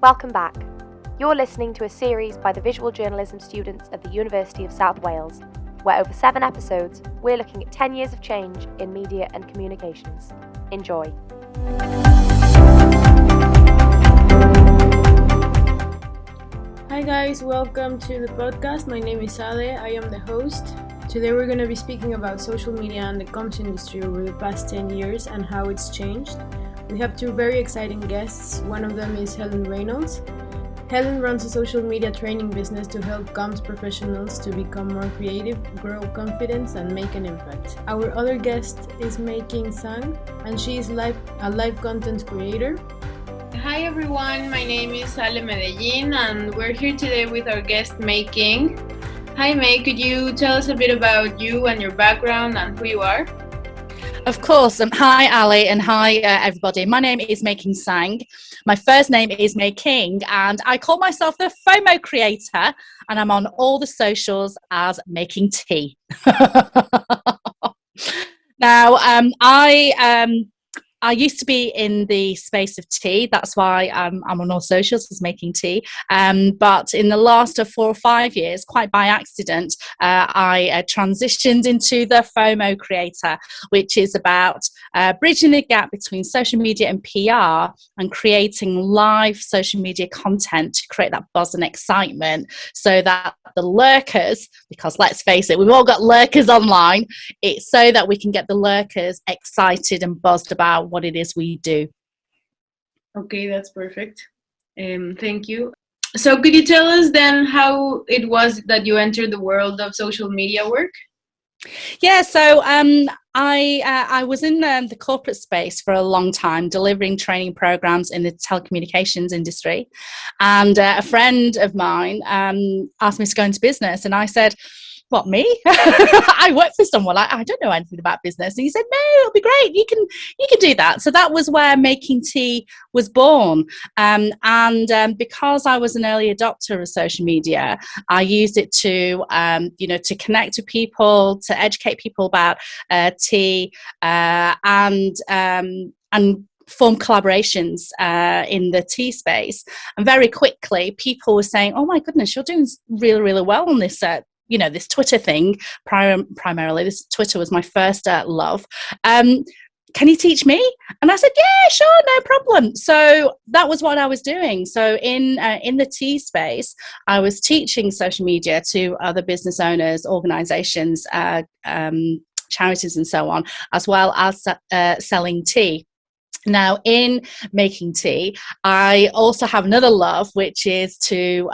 Welcome back. You're listening to a series by the visual journalism students at the University of South Wales, where over 7 episodes, we're looking at 10 years of change in media and communications. Enjoy. Hi guys, welcome to the podcast. My name is Ale, I am the host. Today we're going to be speaking about social media and the comms industry over the past 10 years and how it's changed. We have 2 very exciting guests. One of them is Helen Reynolds. Helen runs a social media training business to help comms professionals to become more creative, grow confidence, and make an impact. Our other guest is Tsang, and she is a live content creator. Hi everyone, my name is Ale Medellin, and we're here today with our guest King. Hi May, could you tell us a bit about you and your background and who you are? Of course. Hi, Ali, and hi, everybody. My name is Tsang. My first name is May King, and I call myself the FOMO creator, and I'm on all the socials as Making Tea. Now, I used to be in the space of tea. That's why I'm on all socials as Making Tea. But in the last 4 or 5 years, quite by accident, I transitioned into the FOMO creator, which is about bridging the gap between social media and PR and creating live social media content to create that buzz and excitement so that the lurkers, because let's face it, we've all got lurkers online, it's so that we can get the lurkers excited and buzzed about what it is we do. Okay, that's perfect. Thank you. So could you tell us then how it was that you entered the world of social media work? Yeah, so I was in the corporate space for a long time, delivering training programs in the telecommunications industry, and a friend of mine asked me to go into business, and I said, "What, me? I work for someone. I don't know anything about business." And he said, "No, it'll be great. You can do that." So that was where Making Tea was born. Because I was an early adopter of social media, I used it to, to connect with people, to educate people about tea, and form collaborations in the tea space. And very quickly, people were saying, "Oh my goodness, you're doing really, really well on this this Twitter thing." Primarily, this Twitter was my first love. Can you teach me? And I said, "Yeah, sure, no problem." So that was what I was doing. So in the tea space, I was teaching social media to other business owners, organisations, charities, and so on, as well as selling tea. Now, in Making Tea, I also have another love, which is to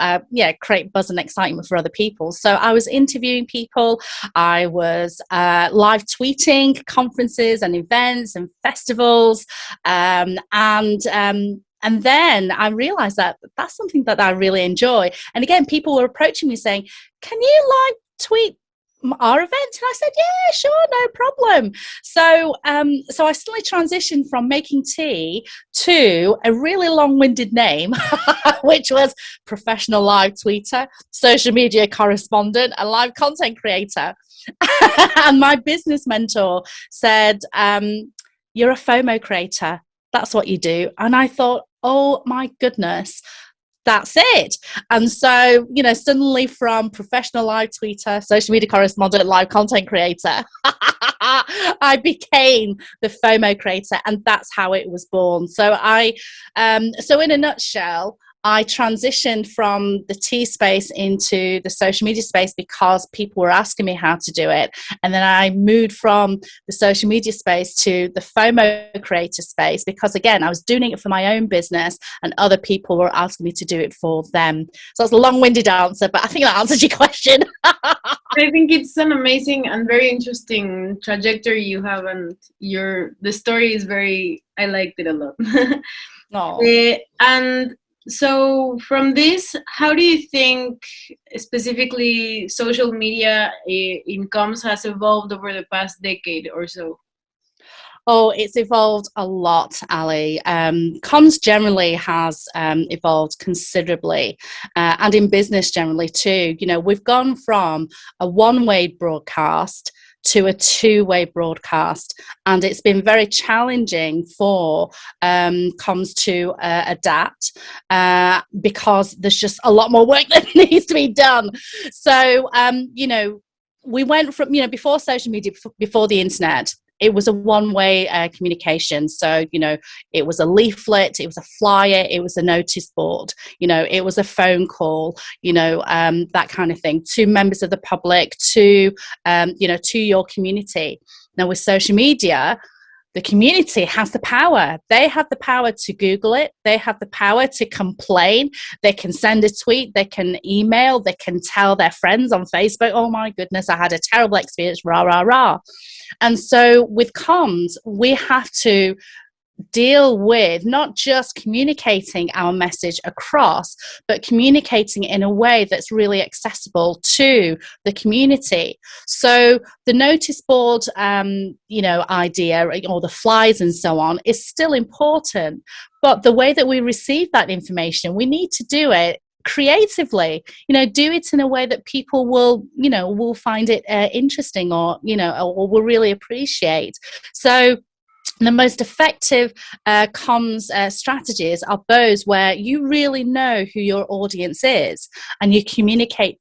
create buzz and excitement for other people. So I was interviewing people, I was live tweeting conferences and events and festivals, and then I realised that that's something that I really enjoy. And again, people were approaching me saying, "Can you live tweet our event?" And I said, "Yeah, sure, no problem." So I suddenly transitioned from Making Tea to a really long-winded name, which was professional live tweeter, social media correspondent, and live content creator. And my business mentor said, "You're a FOMO creator. That's what you do." And I thought, oh my goodness, that's it. And so, suddenly from professional live tweeter, social media correspondent, live content creator, I became the FOMO creator, and that's how it was born. So so in a nutshell, I transitioned from the tea space into the social media space because people were asking me how to do it. And then I moved from the social media space to the FOMO creator space because, again, I was doing it for my own business and other people were asking me to do it for them. So that's a long-winded answer, but I think that answers your question. I think it's an amazing and very interesting trajectory you have, and the story is I liked it a lot. And so from this, how do you think specifically social media in comms has evolved over the past decade or so? Oh, it's evolved a lot, Ali. Comms generally has evolved considerably, and in business generally too. We've gone from a one-way broadcast to a two-way broadcast, and it's been very challenging for comms to adapt because there's just a lot more work that needs to be done. So we went from before social media, before the internet, it was a one-way communication. So, it was a leaflet, it was a flyer, it was a notice board, it was a phone call, that kind of thing, to members of the public, to your community. Now, with social media, the community has the power. They have the power to Google it. They have the power to complain. They can send a tweet. They can email. They can tell their friends on Facebook, oh my goodness, I had a terrible experience, rah, rah, rah. And so with comms, we have to deal with not just communicating our message across, but communicating in a way that's really accessible to the community. So the notice board, idea, or the flyers and so on, is still important. But the way that we receive that information, we need to do it creatively, do it in a way that people will find it interesting, or will really appreciate. So the most effective comms strategies are those where you really know who your audience is, and you communicate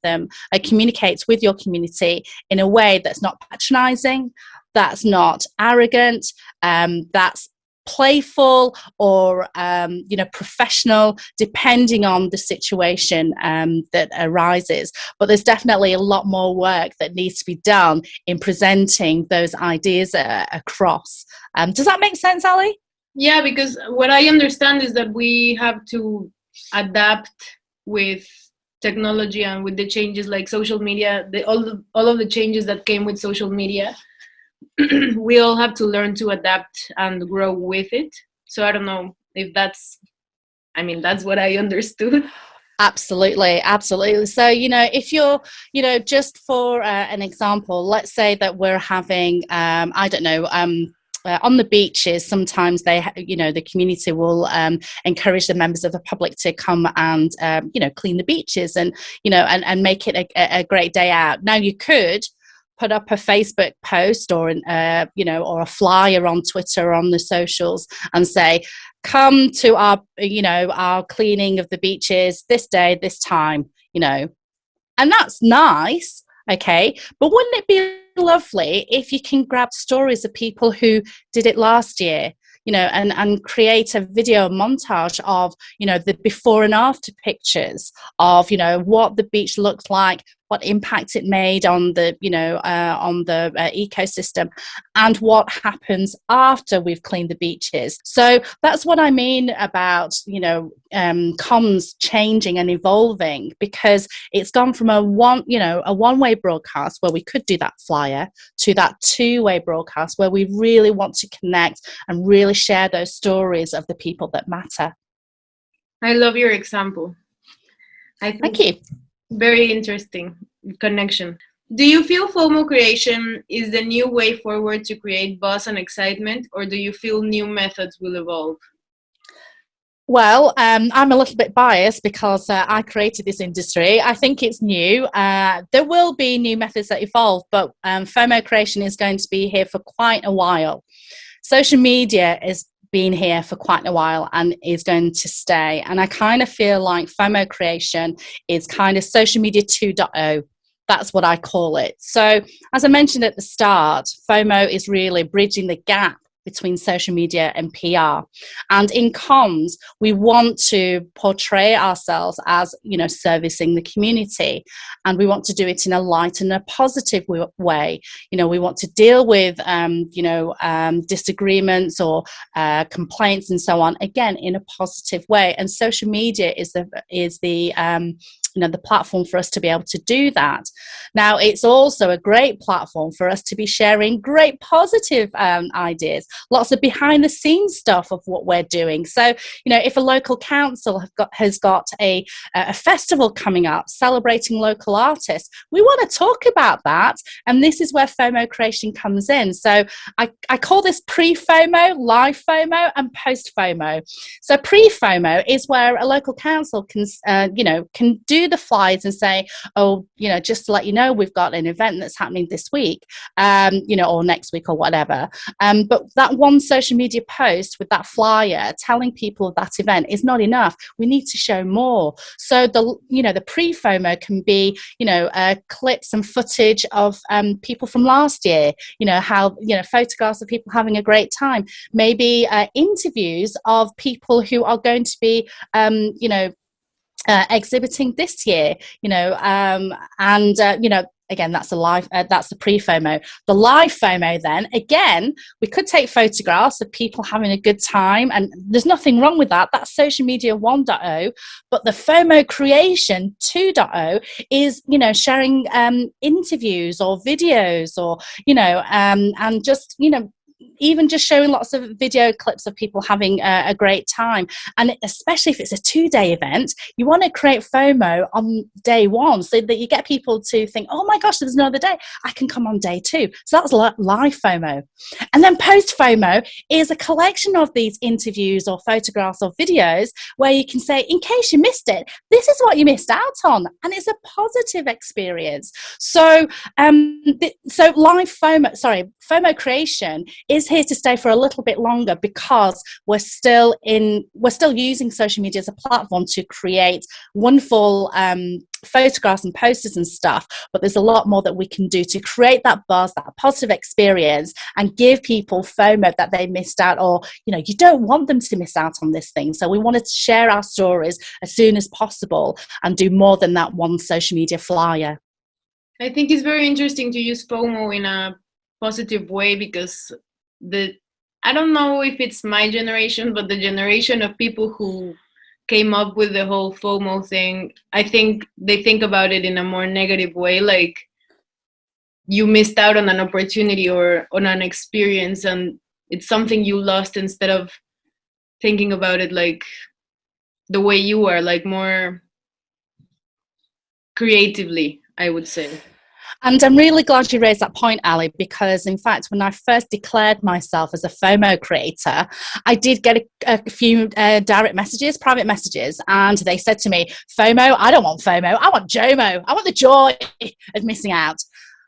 with your community in a way that's not patronizing, that's not arrogant, that's playful, or professional, depending on the situation that arises. But there's definitely a lot more work that needs to be done in presenting those ideas across. Does that make sense, Ali? Yeah, because what I understand is that we have to adapt with technology and with the changes like social media, all of the changes that came with social media. We all have to learn to adapt and grow with it. So I don't know if that's what I understood. Absolutely. So, if you're, just for an example, let's say that we're having, on the beaches, sometimes the community will encourage the members of the public to come and, clean the beaches and make it a great day out. Now, you could put up a Facebook post or or a flyer on Twitter or on the socials and say, come to our cleaning of the beaches this day, this time, and that's nice. Okay. But wouldn't it be lovely if you can grab stories of people who did it last year, and create a video montage of, the before and after pictures of, what the beach looked like, what impact it made on the, ecosystem, and what happens after we've cleaned the beaches. So that's what I mean about, comms changing and evolving, because it's gone from a one-way broadcast where we could do that flyer to that two-way broadcast where we really want to connect and really share those stories of the people that matter. I love your example. Thank you. Very interesting connection. Do you feel FOMO creation is the new way forward to create buzz and excitement, or do you feel new methods will evolve? Well, I'm a little bit biased because I created this industry. I think it's new. There will be new methods that evolve, but FOMO creation is going to be here for quite a while. Social media has been here for quite a while and is going to stay. And I kind of feel like FOMO creation is kind of social media 2.0. That's what I call it. So as I mentioned at the start, FOMO is really bridging the gap between social media and PR. And in comms, we want to portray ourselves as, servicing the community. And we want to do it in a light and a positive way. We want to deal with, disagreements or complaints and so on, again, in a positive way. And social media is the platform for us to be able to do that. Now, it's also a great platform for us to be sharing great positive ideas, lots of behind the scenes stuff of what we're doing. So, if a local council has got a festival coming up celebrating local artists, we want to talk about that. And this is where FOMO creation comes in. So I call this pre-FOMO, live FOMO, and post-FOMO. So pre-FOMO is where a local council can do do the flyers and say, oh, just to let you know, we've got an event that's happening this week, or next week or whatever. But that one social media post with that flyer telling people of that event is not enough. We need to show more. So the pre-FOMO can be, clips and footage of people from last year, how, photographs of people having a great time, maybe interviews of people who are going to be, exhibiting this year, again, that's that's the pre-FOMO. The live FOMO, then, again, we could take photographs of people having a good time, and there's nothing wrong with that. That's social media 1.0. But the FOMO creation 2.0 is, sharing interviews or videos or, and just, even just showing lots of video clips of people having a great time. And especially if it's a 2-day event, you want to create FOMO on day one so that you get people to think, oh my gosh, there's another day, I can come on day 2. So that's live FOMO. And then post FOMO is a collection of these interviews or photographs or videos where you can say, in case you missed it, this is what you missed out on. And it's a positive experience. So live FOMO, FOMO creation is here to stay for a little bit longer because we're still using social media as a platform to create wonderful photographs and posters and stuff, but there's a lot more that we can do to create that buzz, that positive experience, and give people FOMO that they missed out, or you don't want them to miss out on this thing. So we wanted to share our stories as soon as possible and do more than that one social media flyer. I think it's very interesting to use FOMO in a positive way, because I don't know if it's my generation, but the generation of people who came up with the whole FOMO thing, I think they think about it in a more negative way, like you missed out on an opportunity or on an experience, and it's something you lost, instead of thinking about it like the way you are, like more creatively, I would say. And I'm really glad you raised that point, Ali, because in fact, when I first declared myself as a FOMO creator, I did get a few direct messages, private messages, and they said to me, FOMO, I don't want FOMO, I want JOMO, I want the joy of missing out.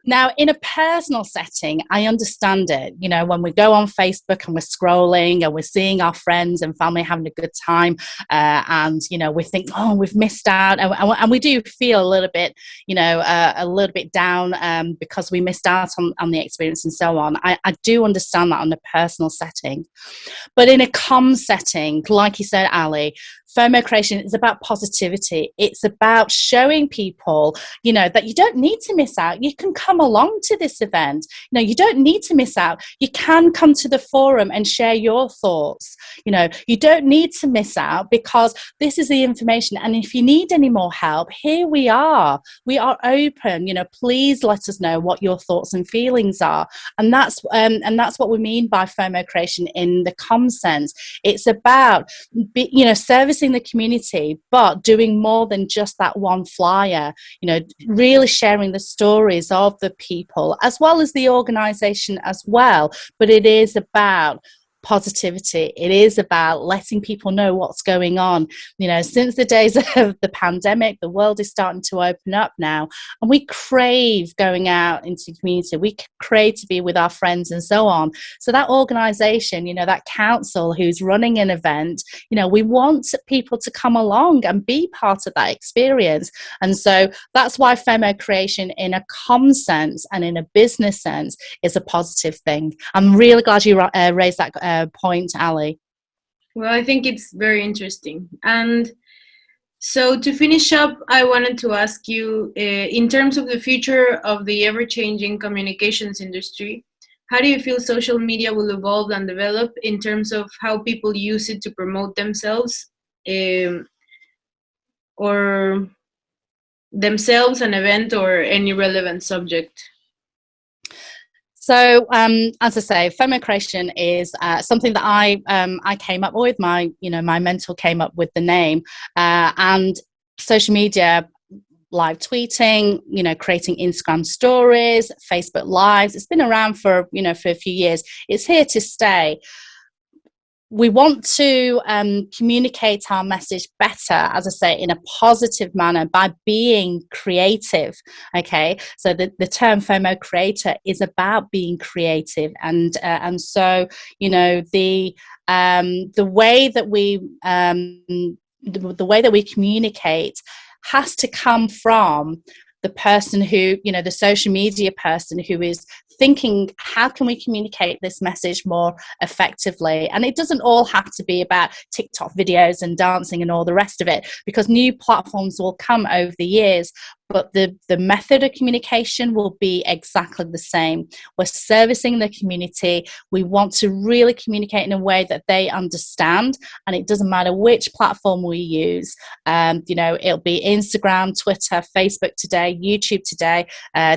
Now, in a personal setting, I understand it. When we go on Facebook and we're scrolling and we're seeing our friends and family having a good time, and we think, oh, we've missed out, and we do feel a little bit, down because we missed out on the experience and so on. I do understand that on a personal setting, but in a comms setting, like you said, Ali, FOMO creation is about positivity. It's about showing people, that you don't need to miss out. You can come along to this event. You don't need to miss out. You can come to the forum and share your thoughts. You don't need to miss out because this is the information. And if you need any more help, here we are. We are open. Please let us know what your thoughts and feelings are. And that's what we mean by FOMO creation in the comm sense. It's about, servicing the community, but doing more than just that one flyer, really sharing the stories of the people as well as the organization as well. But it is about positivity. It is about letting people know what's going on. Since the days of the pandemic, the world is starting to open up now, and we crave going out into the community. We crave to be with our friends and so on. So that organization, that council who's running an event, we want people to come along and be part of that experience. And so that's why FOMO creation in a comm sense and in a business sense is a positive thing. I'm really glad you raised that point, Ali. Well, I think it's very interesting. And so to finish up, I wanted to ask you, in terms of the future of the ever-changing communications industry, how do you feel social media will evolve and develop in terms of how people use it to promote themselves, or themselves, an event, or any relevant subject? So, as I say, FOMO creation is something that I came up with. My mentor came up with the name, and social media, live tweeting, creating Instagram stories, Facebook lives. It's been around for a few years. It's here to stay. we want to communicate our message better, as I say, in a positive manner by being creative. Okay, so the term FOMO creator is about being creative, and so the way that we the way that we communicate has to come from the person who, the social media person who is thinking, how can we communicate this message more effectively? And it doesn't all have to be about TikTok videos and dancing and all the rest of it, because new platforms will come over the years, but the method of communication will be exactly the same. We're servicing the community. We want to really communicate in a way that they understand, and it doesn't matter which platform we use. It'll be Instagram, Twitter, Facebook today, YouTube today,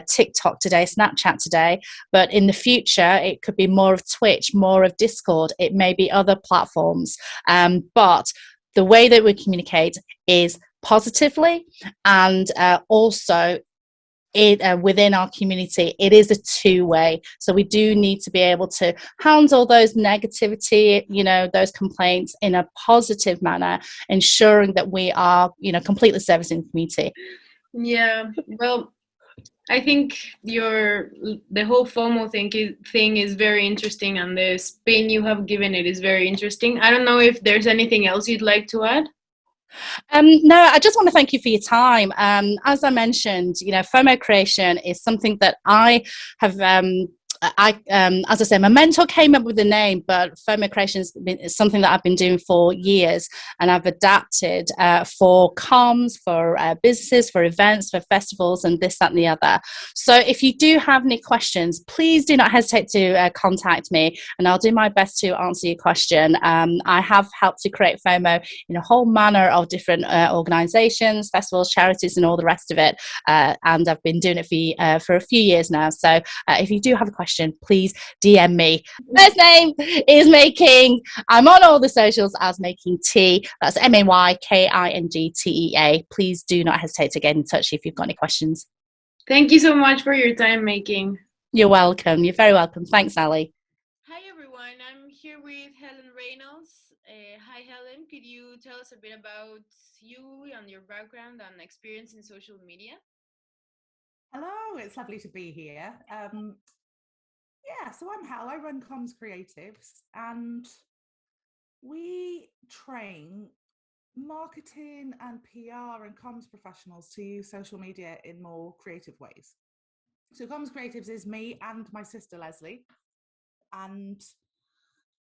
TikTok today, Snapchat today. But in the future, it could be more of Twitch, more of Discord. It may be other platforms. But the way that we communicate is positively, and also within our community, it is a two-way. So we do need to be able to handle those negativity, those complaints in a positive manner, ensuring that we are, completely servicing the community. Yeah, well, I think the whole FOMO thing is very interesting, and the spin you have given it is very interesting. I don't know if there's anything else you'd like to add. No, I just want to thank you for your time. As I mentioned, FOMO creation is something that I have as I say, my mentor came up with the name, but FOMO creation is something that I've been doing for years, and I've adapted for comms, for businesses, for events, for festivals, and this, that, and the other. So if you do have any questions, please do not hesitate to contact me, and I'll do my best to answer your question. I have helped to create FOMO in a whole manner of different organizations, festivals, charities, and all the rest of it. And I've been doing it for a few years now. So if you do have a question, please DM me. First name is Making. I'm on all the socials as Making Tea. That's MAYKINGTEA. Please do not hesitate to get in touch if you've got any questions. Thank you so much for your time, Making. You're welcome. You're very welcome. Thanks, Ali. Hi, everyone. I'm here with Helen Reynolds. Hi, Helen. Could you tell us a bit about you and your background and experience in social media? Hello, it's lovely to be here. So I'm Hel. I run Comms Creatives, and we train marketing and PR and comms professionals to use social media in more creative ways. So Comms Creatives is me and my sister Leslie, and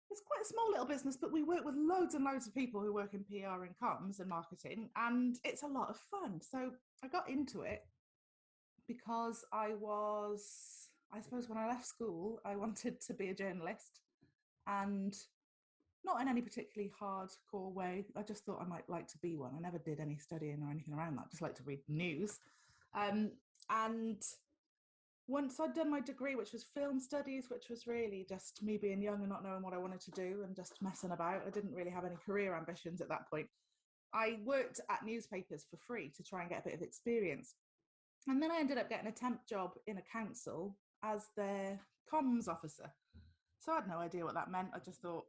it's quite a small little business, but we work with loads and loads of people who work in PR and comms and marketing, and it's a lot of fun. So I got into it because I suppose when I left school, I wanted to be a journalist, and not in any particularly hardcore way. I just thought I might like to be one. I never did any studying or anything around that. Just like to read news. And once I'd done my degree, which was film studies, which was really just me being young and not knowing what I wanted to do and just messing about. I didn't really have any career ambitions at that point. I worked at newspapers for free to try and get a bit of experience. And then I ended up getting a temp job in a council as their comms officer. So I had no idea what that meant. I just thought,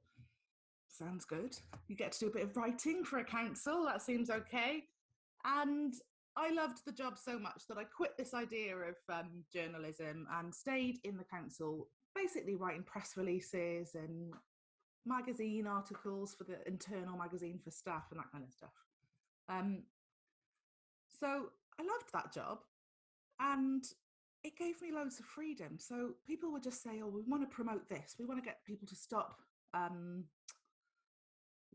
sounds good. You get to do a bit of writing for a council. That seems okay. And I loved the job so much that I quit this idea of journalism and stayed in the council, basically writing press releases and magazine articles for the internal magazine for staff and that kind of stuff. So I loved that job, and it gave me loads of freedom. So people would just say, oh, we want to promote this. We want to get people to stop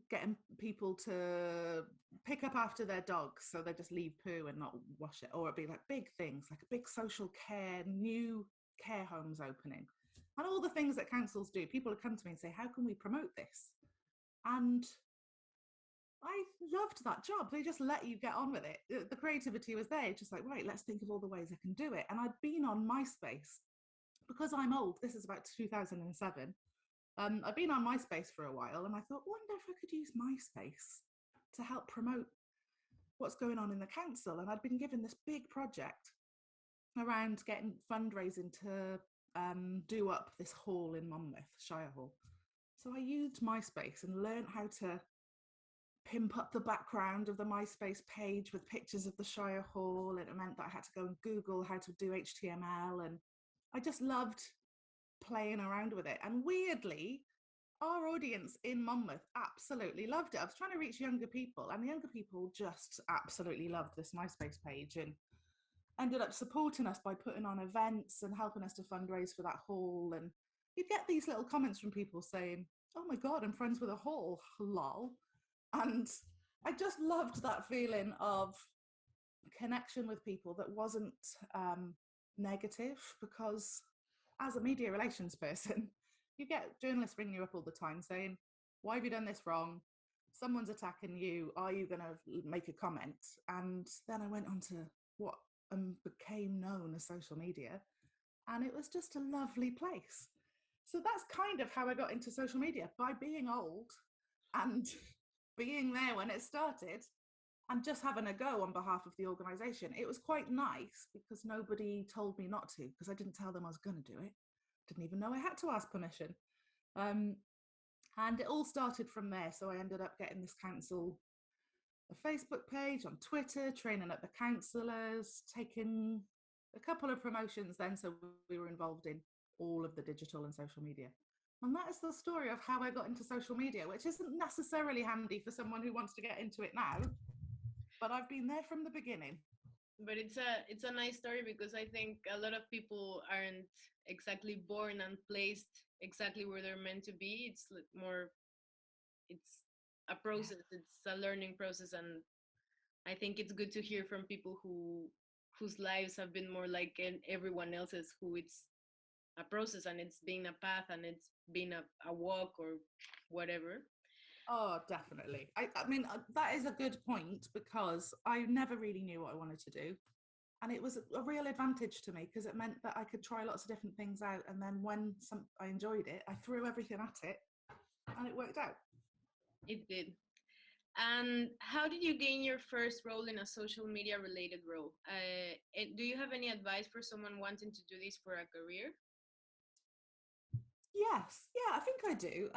getting people to pick up after their dogs, so they just leave poo and not wash it. Or it'd be like big things, like a big social care, new care homes opening, and all the things that councils do. People would come to me and say, how can we promote this? And I loved that job. They just let you get on with it. The creativity was there. Just like, right, let's think of all the ways I can do it. And I'd been on MySpace because I'm old. This is about 2007. I've been on MySpace for a while, and I thought, wonder if I could use MySpace to help promote what's going on in the council. And I'd been given this big project around getting fundraising to do up this hall in Monmouth, Shire Hall. So I used MySpace and learned how to pimp up the background of the MySpace page with pictures of the Shire Hall, and it meant that I had to go and Google how to do HTML, and I just loved playing around with it. And weirdly, our audience in Monmouth absolutely loved it. I was trying to reach younger people, and the younger people just absolutely loved this MySpace page and ended up supporting us by putting on events and helping us to fundraise for that hall. And you'd get these little comments from people saying, "Oh my God, I'm friends with a hall, lol." And I just loved that feeling of connection with people that wasn't negative, because as a media relations person, you get journalists ringing you up all the time saying, "Why have you done this wrong? Someone's attacking you. Are you going to make a comment?" And then I went on to what became known as social media, and it was just a lovely place. So that's kind of how I got into social media, by being old and being there when it started and just having a go on behalf of the organisation. It was quite nice because nobody told me not to, because I didn't tell them I was going to do it. Didn't even know I had to ask permission. And it all started from there. So I ended up getting this council a Facebook page, on Twitter, training up the councillors, taking a couple of promotions then. So we were involved in all of the digital and social media. And that is the story of how I got into social media, which isn't necessarily handy for someone who wants to get into it now, but I've been there from the beginning. But it's a nice story, because I think a lot of people aren't exactly born and placed exactly where they're meant to be. It's a process. It's a learning process, and I think it's good to hear from people whose lives have been more like everyone else's, who it's a process and it's been a path and it's been a walk or whatever. Oh, definitely. I mean, that is a good point, because I never really knew what I wanted to do. And it was a real advantage to me, because it meant that I could try lots of different things out. And then when I enjoyed it, I threw everything at it and it worked out. It did. And how did you gain your first role in a social media related role? Do you have any advice for someone wanting to do this for a career? Yes, yeah, I think I do.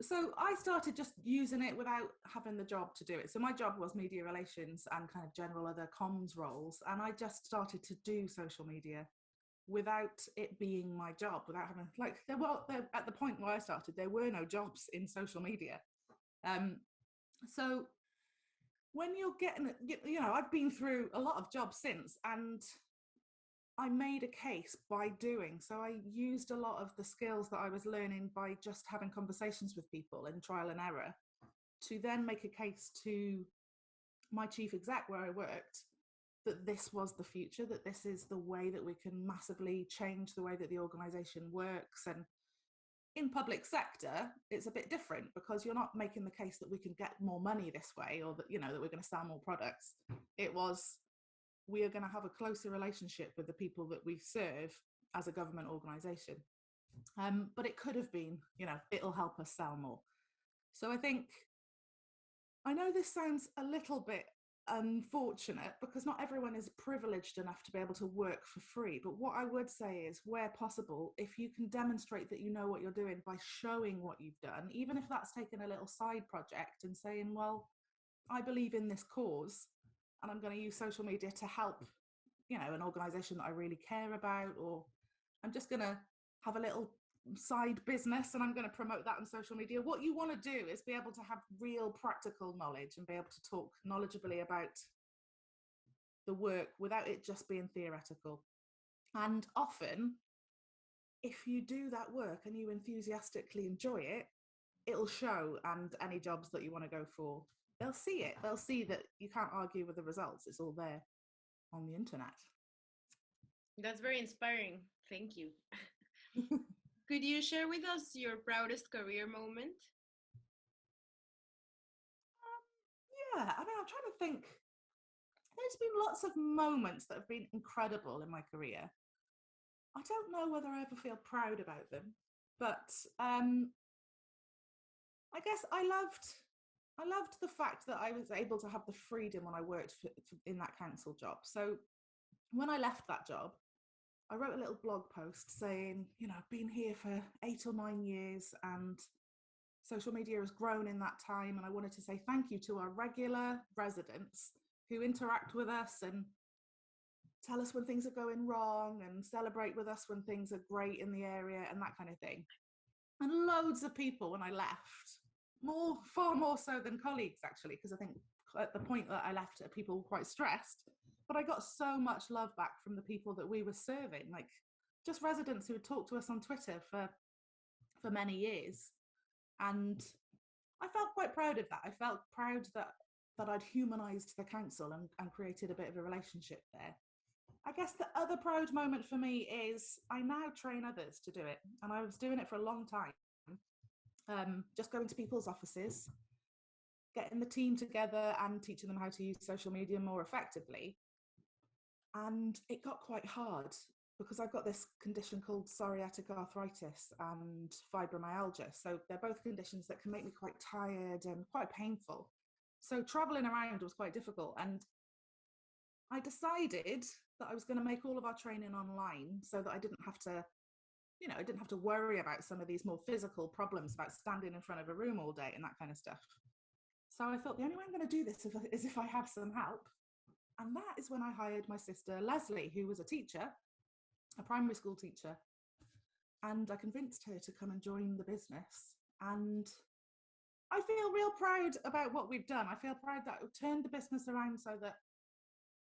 So I started just using it without having the job to do it. So my job was media relations and kind of general other comms roles, and I just started to do social media without it being my job, without having at the point where I started, there were no jobs in social media. So when you're getting, I've been through a lot of jobs since, and I made a case by doing. So I used a lot of the skills that I was learning by just having conversations with people and trial and error, to then make a case to my chief exec where I worked that this was the future, that this is the way that we can massively change the way that the organisation works. And in public sector, it's a bit different, because you're not making the case that we can get more money this way, or that, that we're going to sell more products. It was, we are going to have a closer relationship with the people that we serve as a government organisation. But it could have been, it'll help us sell more. So I know this sounds a little bit unfortunate, because not everyone is privileged enough to be able to work for free. But what I would say is, where possible, if you can demonstrate that you know what you're doing by showing what you've done, even if that's taking a little side project and saying, well, I believe in this cause and I'm going to use social media to help, an organisation that I really care about, or I'm just going to have a little side business and I'm going to promote that on social media. What you want to do is be able to have real practical knowledge and be able to talk knowledgeably about the work without it just being theoretical. And often, if you do that work and you enthusiastically enjoy it, it'll show. And any jobs that you want to go for, they'll see it. They'll see that you can't argue with the results. It's all there on the internet. That's very inspiring. Thank you. Could you share with us your proudest career moment? Yeah, I mean, I'm trying to think. There's been lots of moments that have been incredible in my career. I don't know whether I ever feel proud about them, but I guess I loved the fact that I was able to have the freedom when I worked in that council job. So when I left that job, I wrote a little blog post saying, I've been here for 8 or 9 years and social media has grown in that time, and I wanted to say thank you to our regular residents who interact with us and tell us when things are going wrong and celebrate with us when things are great in the area and that kind of thing. And loads of people when I left, far more so than colleagues actually, because I think at the point that I left, people were quite stressed, but I got so much love back from the people that we were serving, like just residents who would talk to us on Twitter for many years. And I felt quite proud of that. I felt proud that I'd humanized the council and created a bit of a relationship there. I guess the other proud moment for me is I now train others to do it. And I was doing it for a long time. Just going to people's offices, getting the team together and teaching them how to use social media more effectively. And it got quite hard because I've got this condition called psoriatic arthritis and fibromyalgia. So they're both conditions that can make me quite tired and quite painful. So traveling around was quite difficult. And I decided that I was going to make all of our training online so that I didn't have to worry about some of these more physical problems about standing in front of a room all day and that kind of stuff. So I thought the only way I'm going to do this is if I have some help. And that is when I hired my sister, Leslie, who was a teacher, a primary school teacher. And I convinced her to come and join the business. And I feel real proud about what we've done. I feel proud that we've turned the business around so that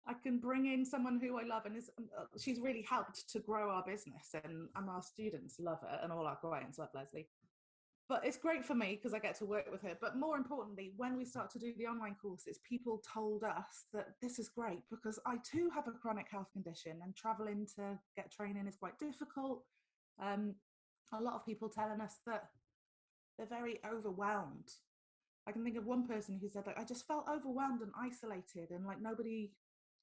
I can bring in someone who I love, and she's really helped to grow our business, and our students love her and all our clients love Leslie. But it's great for me because I get to work with her. But more importantly, when we start to do the online courses, people told us that this is great because I too have a chronic health condition and traveling to get training is quite difficult. A lot of people telling us that they're very overwhelmed. I can think of one person who said, like, I just felt overwhelmed and isolated and like nobody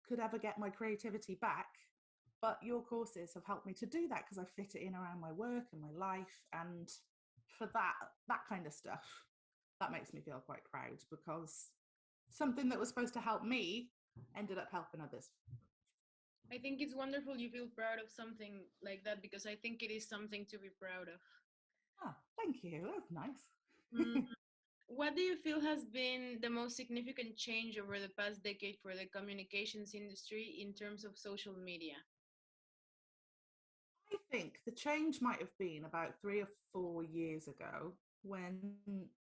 could ever get my creativity back. But your courses have helped me to do that because I fit it in around my work and my life. And for that kind of stuff, that makes me feel quite proud because something that was supposed to help me ended up helping others. I think it's wonderful you feel proud of something like that because I think it is something to be proud of. Ah, thank you. That's nice. What do you feel has been the most significant change over the past decade for the communications industry in terms of social media? I think the change might have been about 3 or 4 years ago when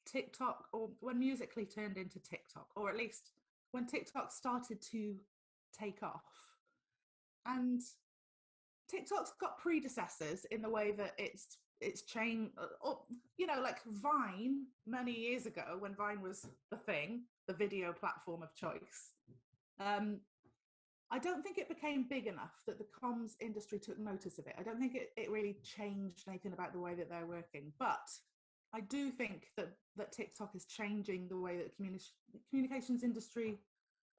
TikTok, or when Musical.ly turned into TikTok, or at least when TikTok started to take off. And TikTok's got predecessors in the way that it's changed, like Vine many years ago when Vine was the thing, the video platform of choice. I don't think it became big enough that the comms industry took notice of it. I don't think it really changed anything about the way that they're working. But I do think that TikTok is changing the way that the communications industry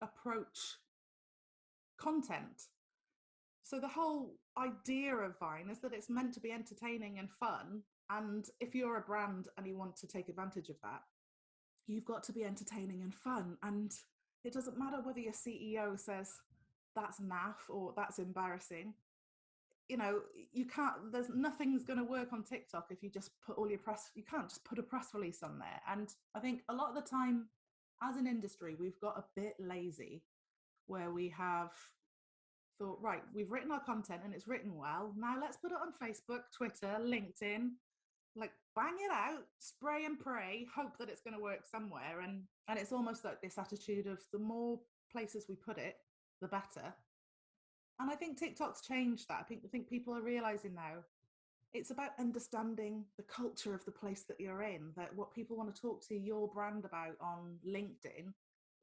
approach content. So the whole idea of Vine is that it's meant to be entertaining and fun. And if you're a brand and you want to take advantage of that, you've got to be entertaining and fun. And it doesn't matter whether your CEO says that's naff or that's embarrassing. Nothing's going to work on TikTok if you just put all your you can't just put a press release on there. And I think a lot of the time as an industry, we've got a bit lazy where we have thought, right, we've written our content and it's written well. Now let's put it on Facebook, Twitter, LinkedIn, like bang it out, spray and pray, hope that it's going to work somewhere. And it's almost like this attitude of the more places we put it, the better. And I think TikTok's changed that. I think people are realizing now it's about understanding the culture of the place that you're in, that what people want to talk to your brand about on LinkedIn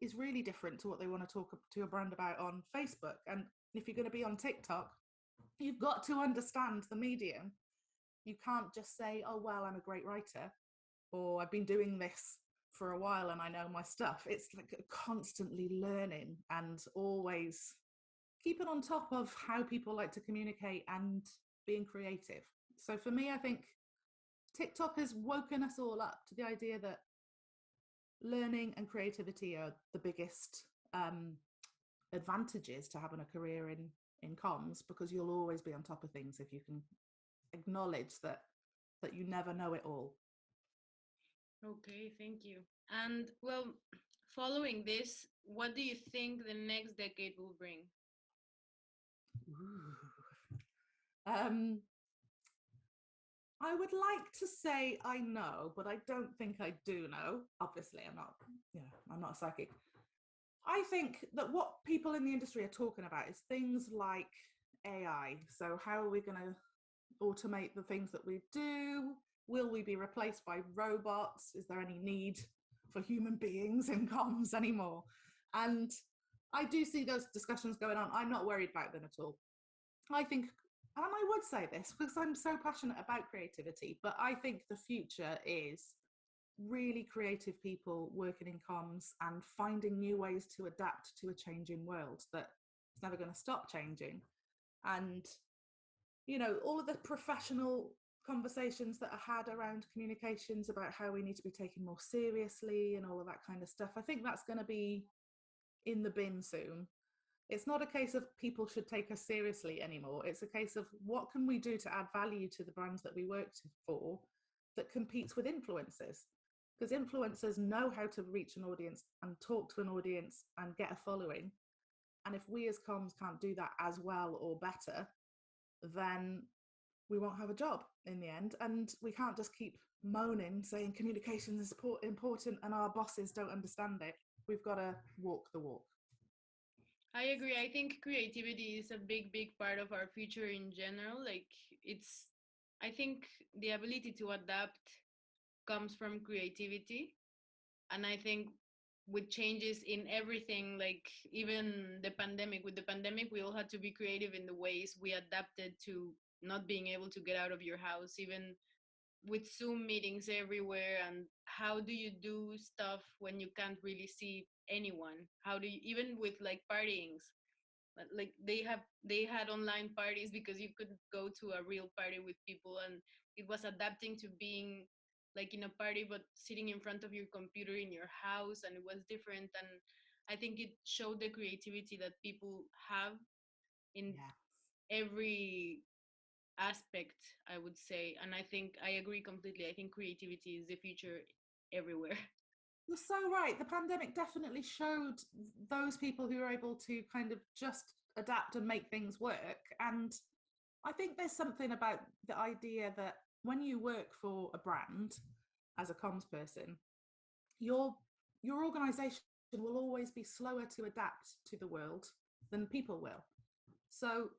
is really different to what they want to talk to your brand about on Facebook. And if you're going to be on TikTok, you've got to understand the medium. You can't just say, oh, well, I'm a great writer, or I've been doing this for a while and I know my stuff. It's like constantly learning and always keeping on top of how people like to communicate and being creative. So for me, I think TikTok has woken us all up to the idea that learning and creativity are the biggest advantages to having a career in comms, because you'll always be on top of things if you can acknowledge that you never know it all. Okay, thank you. And well, following this, what do you think the next decade will bring? Um, I would like to say I know, but I don't think I do know. Obviously, I'm not a psychic. I think that what people in the industry are talking about is things like AI. So, how are we going to automate the things that we do? Will we be replaced by robots? Is there any need for human beings in comms anymore? And I do see those discussions going on. I'm not worried about them at all. I think, and I would say this because I'm so passionate about creativity, but I think the future is really creative people working in comms and finding new ways to adapt to a changing world that is never going to stop changing. And, all of the professional conversations that are had around communications about how we need to be taken more seriously and all of that kind of stuff, I think that's going to be in the bin soon. It's not a case of people should take us seriously anymore. It's a case of what can we do to add value to the brands that we work for that competes with influencers? Because influencers know how to reach an audience and talk to an audience and get a following. And if we as comms can't do that as well or better, then we won't have a job in the end. And we can't just keep moaning, saying communication is important and our bosses don't understand it. We've got to walk the walk. I agree. I think creativity is a big, big part of our future in general. Like, I think the ability to adapt comes from creativity. And I think with changes in everything, like even with the pandemic, we all had to be creative in the ways we adapted to not being able to get out of your house, even with Zoom meetings everywhere. And how do you do stuff when you can't really see anyone? How do you, even with like partyings, like they had online parties because you couldn't go to a real party with people, and it was adapting to being like in a party but sitting in front of your computer in your house, and it was different. And I think it showed the creativity that people have in every aspect, I would say. And I think I agree completely. I think creativity is the future everywhere. You're so right. The pandemic definitely showed those people who are able to kind of just adapt and make things work. And I think there's something about the idea that when you work for a brand as a comms person, your organization will always be slower to adapt to the world than people will. So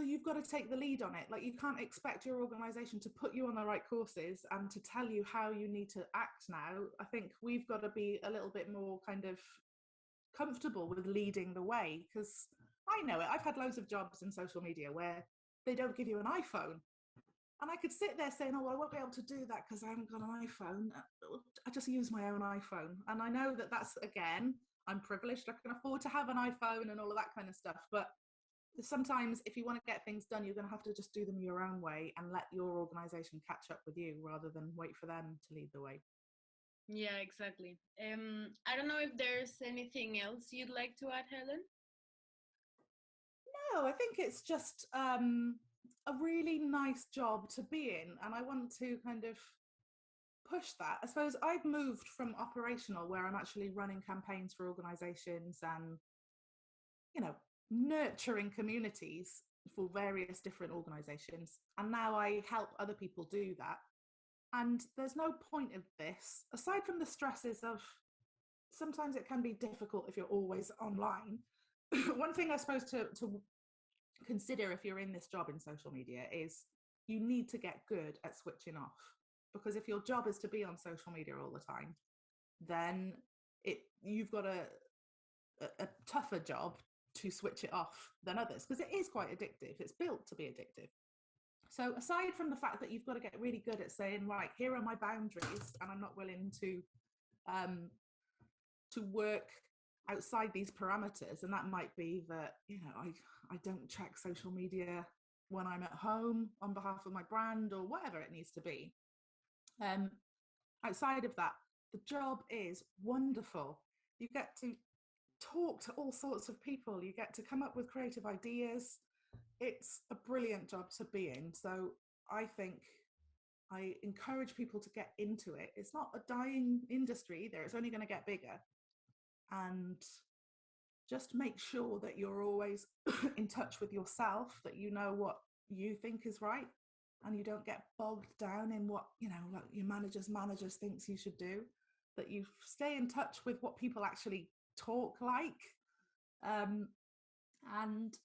you've got to take the lead on it. Like, you can't expect your organization to put you on the right courses and to tell you how you need to act now. I think we've got to be a little bit more kind of comfortable with leading the way, because I know it. I've had loads of jobs in social media where they don't give you an iPhone. And I could sit there saying, oh, well, I won't be able to do that because I haven't got an iPhone. I just use my own iPhone. And I know that that's, again, I'm privileged. I can afford to have an iPhone and all of that kind of stuff. But sometimes if you want to get things done, you're going to have to just do them your own way and let your organization catch up with you rather than wait for them to lead the way. Yeah, exactly. I don't know if there's anything else you'd like to add, Helen. No, I think it's just a really nice job to be in, and I want to kind of push that. I suppose I've moved from operational, where I'm actually running campaigns for organizations and nurturing communities for various different organizations, and now I help other people do that. And there's no point of this aside from the stresses of sometimes it can be difficult if you're always online. One thing I suppose to consider if you're in this job in social media is you need to get good at switching off, because if your job is to be on social media all the time, then you've got a tougher job to switch it off than others, because it is quite addictive. It's built to be addictive. So aside from the fact that you've got to get really good at saying, right, here are my boundaries and I'm not willing to work outside these parameters, and that might be that I don't check social media when I'm at home on behalf of my brand or whatever it needs to be. Outside of that, the job is wonderful. You get to talk to all sorts of people, you get to come up with creative ideas. It's a brilliant job to be in. So I think I encourage people to get into it. It's not a dying industry either. It's only going to get bigger. And just make sure that you're always in touch with yourself, that you know what you think is right, and you don't get bogged down in what, like your managers thinks you should do, that you stay in touch with what people actually talk like, and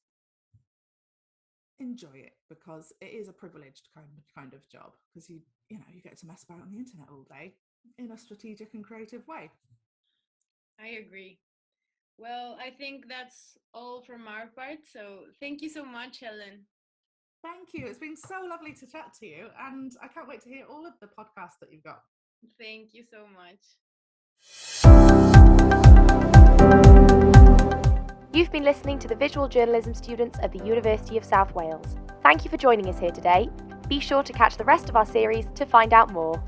enjoy it, because it is a privileged kind of job, because you get to mess about on the internet all day in a strategic and creative way. I agree. Well, I think that's all from our part. So thank you so much, Helen. Thank you. It's been so lovely to chat to you, and I can't wait to hear all of the podcasts that you've got. Thank you so much. You've been listening to the visual journalism students at the University of South Wales. Thank you for joining us here today. Be sure to catch the rest of our series to find out more.